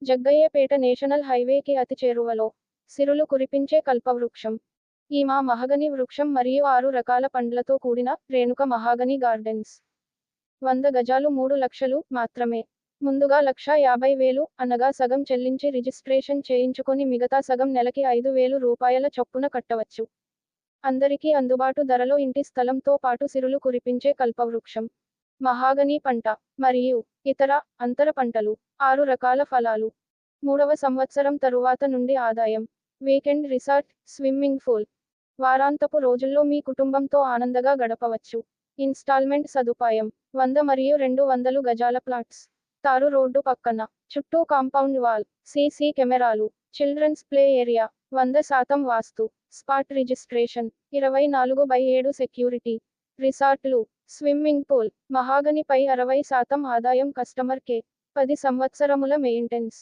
Jaggayyapeta national హైవేకి అతి చేరువలో సిరులు కురిపించే కల్పవృక్షం. ఈ మా మహగని వృక్షం మరియు 6 రకాల పండ్లతో కూడిన రేణుక మహాగని గార్డెన్స్. 100 గజాలు 3 లక్షలు మాత్రమే. ముందుగా 1,50,000 అనగా సగం చెల్లించి రిజిస్ట్రేషన్ చేయించుకొని మిగతా సగం నెలకి 5,000 రూపాయల చొప్పున కట్టవచ్చు. అందరికీ అందుబాటు ధరలో ఇంటి స్థలంతో పాటు సిరులు కురిపించే కల్పవృక్షం. మహాగని పంట మరియు ఇతర అంతర పంటలు. 6 రకాల ఫలాలు. 3వ సంవత్సరం తరువాత నుండి ఆదాయం. Weekend resort, swimming pool. వారాంతపు రోజుల్లో మీ కుటుంబంతో ఆనందగా గడపవచ్చు. ఇన్స్టాల్మెంట్ సదుపాయం. 100 మరియు 200 గజాల ప్లాట్స్. తారు రోడ్డు పక్కన. చుట్టూ కాంపౌండ్ వాల్. సీసీ కెమెరాలు. Children's play area. 100% vastu. Spot registration. 24/7 security. రిసార్ట్లు. Swimming pool. మహాగనిపై 60% ఆదాయం కస్టమర్ కే. 10 సంవత్సరముల మెయింటెన్స్.